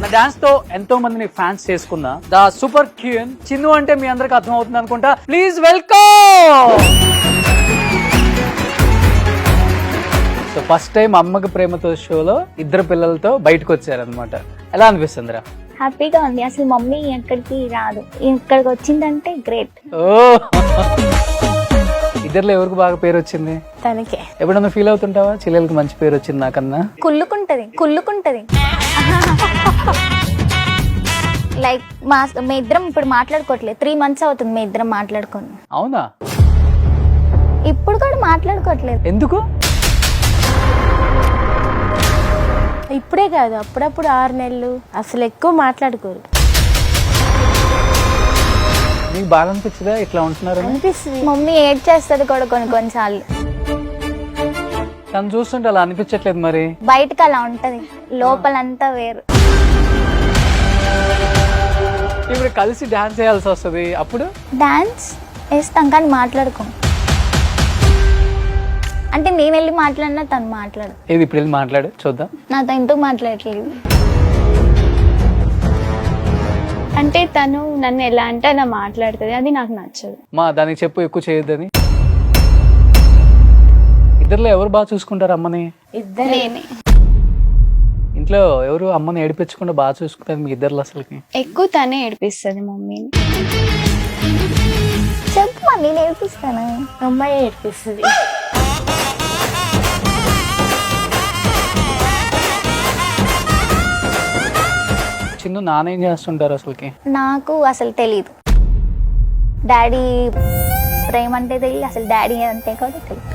నా డాన్స్ తో ఎంతో మందిని ఫ్యాన్స్ చేసుకున్నా ద సూపర్ క్యూన్ చిన్ను అంటే మీ అందరికి అర్థం అవుతుంది అనుకుంటా. Please welcome. So first time అమ్మకి ప్రేమతో షోలో ఇద్దరు పిల్లలతో బయటకు వచ్చారనమాట. ఎలా అనిపిస్తుందిరా? హ్యాపీగా ఉంది. అసలు మమ్మీ ఎక్కడికి రాదు, ఇక్కడికి వచ్చిందంటే గ్రేట్. ఓ ఇద్దరులో ఎవరికి బాగా పేరు వచ్చింది? తనకే. ఎప్పుడన్నా ఫీల్ అవుతుంటావా చెల్లెలకి మంచి పేరు వచ్చింది నాకన్నా? కుళ్ళుకుంటది లైక్ మీ ఇద్దరం ఇప్పుడు మాట్లాడుకోవట్లేదు. 3 months అవుతుంది మీ ఇద్దరం మాట్లాడుకోండి. అవునా? ఇప్పుడు కూడా మాట్లాడుకోవట్లేదు. ఎందుకు? ఇప్పుడే కాదు, అప్పుడప్పుడు 6 నెలలు అసలు ఎక్కువ మాట్లాడుకోరు. నీకు బాగా అనిపించదా ఇట్లా ఉంటున్నారు? అనిపిస్తుంది. మమ్మీ ఏడ్ చేస్తుంది కూడా కొన్నిసార్లు. తను చూస్తుంటే అలా అనిపించట్లేదు మరి. బయటకు అలా ఉంటది, లోపలంతా వేరు. ఇప్పుడు కలిసి డాన్స్ చేయాల్సి వస్తుంది, అప్పుడు డాన్స్ వేస్తాం కానీ మాట్లాడుకోం. అంటే నేను వెళ్ళి మాట్లాడినా తను మాట్లాడు. ఏది ఇప్పుడు వెళ్ళి మాట్లాడు చూద్దాం. నాతో ఎందుకు మాట్లాడట్లేదు? అంటే తను నన్ను ఎలా అంటే అలా మాట్లాడుతుంది, అది నాకు నచ్చదు. మా దానికి చెప్పు ఎక్కువ చేయొద్దని. ఇద్దరులో ఎవరు బాగా చూసుకుంటారు అమ్మని? ఇద్దరే. ఇంట్లో ఎవరు అమ్మని ఏడిపించకుండా బాగా చూసుకుంటారు మీ ఇద్దరు? అసలుకి ఎక్కువ తనే ఏడిపిస్తుంది మమ్మీని. చెప్పు, నేను నేర్పిస్తాను. అమ్మాయి ఏడిపిస్తుంది. చిన్న నాన్న ఏం చేస్తుంటారు అసలుకి? నాకు అసలు తెలీదు. డాడీ ప్రేమ అంటే తెలియదు, అసలు డాడీ అంటే కూడా తెలియదు.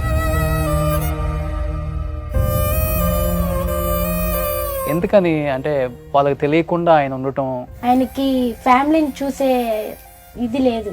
ఎందుకని అంటే వాళ్ళకి తెలియకుండా ఆయన ఉండటం? ఆయనకి ఫ్యామిలీని చూసే ఇది లేదు.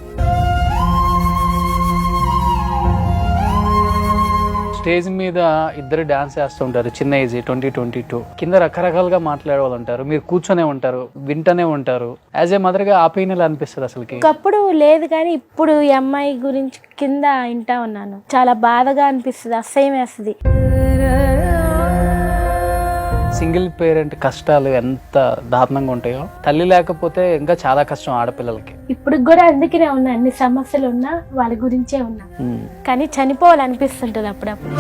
స్టేజ్ మీద ఇద్దరు డాన్స్ చేస్తుంటారు, చిన్న ఏజ్ 20-22. కింద రకరకాలుగా మాట్లాడే వాళ్ళు ఉంటారు, మీరు కూర్చొనే ఉంటారు, వింటనే ఉంటారు. యాజ్ ఏ మదర్ గా ఆపేయనలా అనిపిస్తుంది అసలుకి? ఒకప్పుడు లేదు కానీ ఇప్పుడు ఈ అమ్మాయి గురించి కింద వింటా ఉన్నాను. చాలా బాధగా అనిపిస్తుంది, అసహ్యం వేస్తుంది. సింగిల్ పేరెంట్ కష్టాలు ఎంత దారుణంగా ఉంటాయో. తల్లి లేకపోతే ఇంకా చాలా కష్టం ఆడపిల్లలకి. ఇప్పుడు కూడా అందుకనే ఉన్నా, అన్ని సమస్యలు ఉన్నా వాళ్ళ గురించే ఉన్నా. కానీ చనిపోవాలనిపిస్తుంటది అప్పుడప్పుడు.